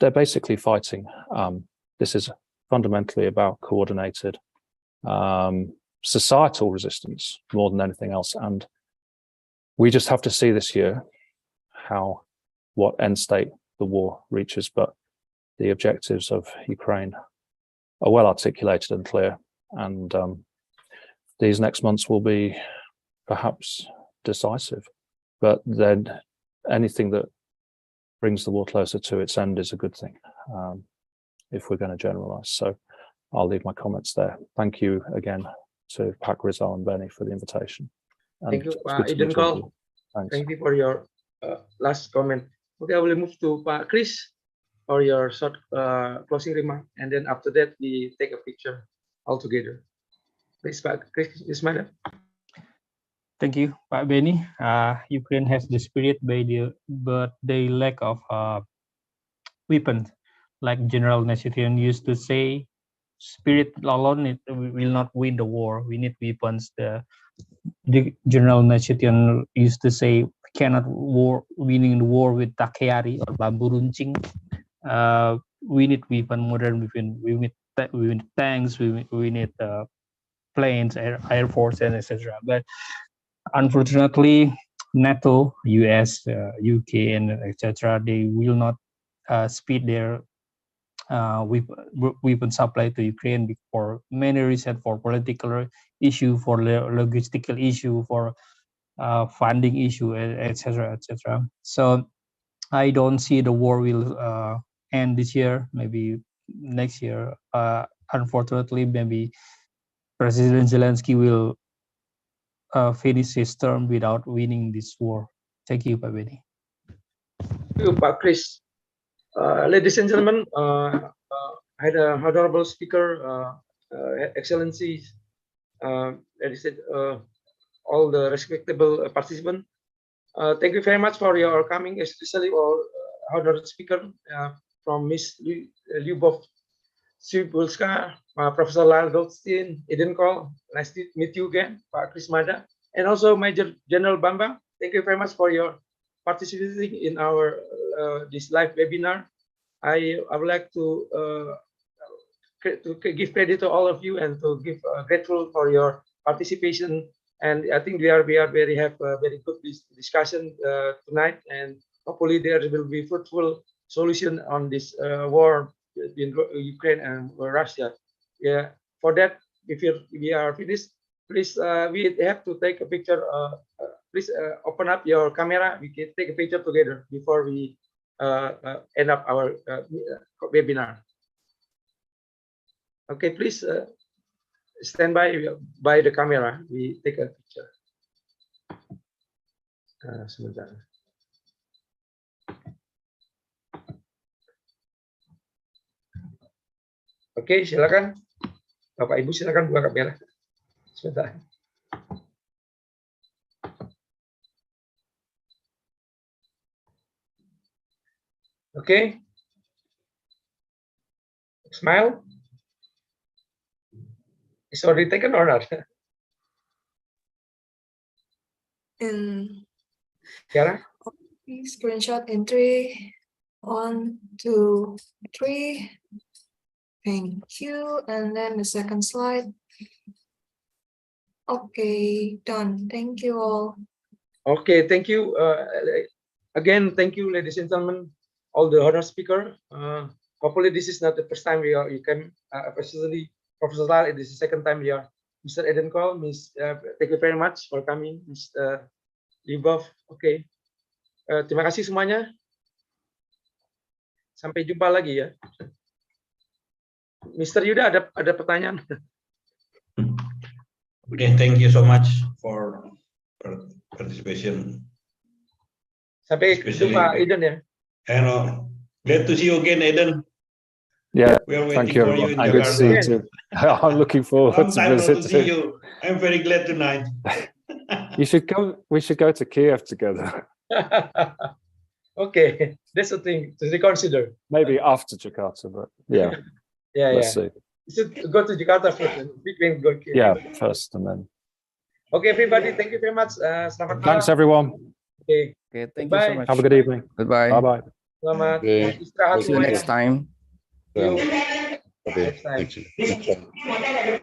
S4: They're basically fighting. This is fundamentally about coordinated societal resistance more than anything else. And we just have to see this year what end state the war reaches, but the objectives of Ukraine are well articulated and clear. And these next months will be perhaps decisive, but then anything that brings the war closer to its end is a good thing, if we're going to generalize. So I'll leave my comments there. Thank you again to Pak Rizal and Benny for the invitation. And
S2: thank you,
S4: it's
S2: Pak
S4: good to meet all of
S2: Idenko.
S4: you. Thanks.
S2: Thank you for your last comment. Okay, I will move to Pak Kris for your short closing remark, and then after that we take a picture all together. Please, Pak Kris Mada.
S5: Thank you, Pak Benny. Ukraine has the spirit, but they lack of weapons. Like General Nasrudin used to say, spirit alone will not win the war. We need weapons. The General Nasrudin used to say, cannot winning the war with takyari or bambu runcing. We need weapon, modern weapon. We need tanks. We need planes, air force, and etc. But unfortunately, NATO, US, UK, and etc. They will not speed their weapon supply to Ukraine for many reasons, for political issue, for logistical issue, for funding issue, etc., etc. So I don't see the war will end this year, maybe next year. Unfortunately, maybe President Zelensky will finish his term without winning this war. Thank you, Pak Benny.
S2: Thank you, Pak Kris. Ladies and gentlemen, I had an honorable speaker, Excellencies, all the respectable participants. Thank you very much for your coming, especially our honorable speaker from Miss Liubov, Tsibulska, Professor Lyle Goldstein, Idenko. Nice to meet you again, Pak Kris Mada, and also Major General Bambang. Thank you very much for your participating in our this live webinar. I would like to give credit to all of you and to give grateful for your participation. And I think we have a very good discussion tonight, and hopefully there will be fruitful solution on this war between Ukraine and Russia. Yeah. For that, if we are finished, please we have to take a picture. Please open up your camera. We can take a picture together before we end up our webinar. Okay, please stand by the camera. We take a picture. Sebentar. Oke, silakan. Bapak Ibu silakan buka kamera. Sebentar. Oke. Smile. Is already taken or not?
S7: And
S2: Kiara?
S7: screenshot in 3, 1, 2, 3. Thank you. And then the second slide. Okay, done. Thank you all.
S2: Okay, thank you. Again, thank you, ladies and gentlemen, all the honor speaker. Hopefully, this is not the first time you came, especially Professor Lyle. This is the second time here. Mr. Eden Cole, Miss, thank you very much for coming, Mr. Liubov. Okay, terima kasih semuanya. Sampai jumpa lagi ya. Mr. Yuda ada pertanyaan?
S8: Okay, thank you so much for participation.
S2: Sampai jumpa, Eden ya.
S8: And glad to see you again, Eden.
S4: Yeah,
S8: We are
S4: thank
S8: waiting
S4: you.
S8: for you in
S4: And good to see you
S8: Jakarta.
S4: too. I'm looking forward
S8: Long
S4: to
S8: time not to
S4: visit
S8: see
S4: too.
S8: you. I'm very glad tonight.
S4: You should come. We should go to Kiev together.
S2: Okay, that's the thing to reconsider.
S4: Maybe after Jakarta, but yeah,
S2: Yeah,
S4: let's see.
S2: You should go to Jakarta first. We can go.
S4: Yeah, first and then.
S2: Okay, everybody, thank you very much. Selamat
S4: Thanks,
S2: malam.
S4: everyone.
S2: Okay,
S9: Okay, thank you so much.
S4: Have a good evening.
S9: Goodbye.
S4: Bye bye.
S2: selamat
S10: Okay.
S2: istirahat
S9: See you
S2: semuanya.
S9: next time.
S2: See you
S10: Okay,
S2: next time.
S10: thank you.